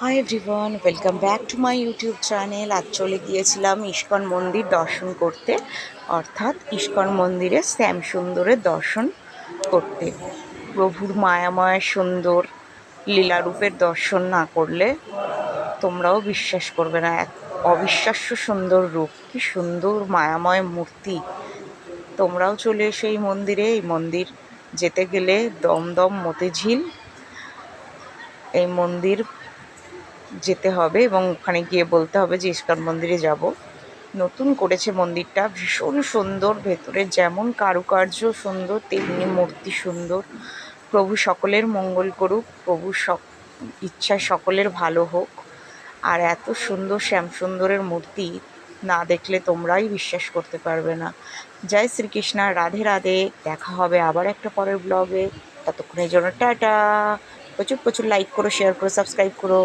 Hi everyone, welcome back to my YouTube channel. আজ চলে গিয়েছিলাম ইস্কন মন্দির দর্শন করতে, অর্থাৎ ইস্কন মন্দিরে শ্যাম সুন্দরের দর্শন করতে। প্রভুর মায়াময় সুন্দর লীলারূপের দর্শন না করলে তোমরাও বিশ্বাস করবে না। এক অবিশ্বাস্য সুন্দর রূপ, কি সুন্দর মায়াময় মূর্তি। তোমরাও চলে এসো এই মন্দিরে। এই মন্দির যেতে গেলে দমদম মতিঝিল এই মন্দির যেতে হবে এবং ওখানে গিয়ে বলতে হবে যে ইস্কন মন্দিরে যাব। নতুন করেছে মন্দিরটা, ভীষণ সুন্দর। ভেতরে যেমন কারুকার্য সুন্দর, তেমনি মূর্তি সুন্দর। প্রভু সকলের মঙ্গল করুক, প্রভু ইচ্ছায় সকলের ভালো হোক। আর এত সুন্দর শ্যামসুন্দরের মূর্তি না দেখলে তোমরাই বিশ্বাস করতে পারবে না। জয় শ্রীকৃষ্ণ, রাধে রাধে। দেখা হবে আবার একটা পরের ব্লগে। ততক্ষণের জন্য টাটা। প্রচুর প্রচুর লাইক করো, শেয়ার করো, সাবস্ক্রাইব করো।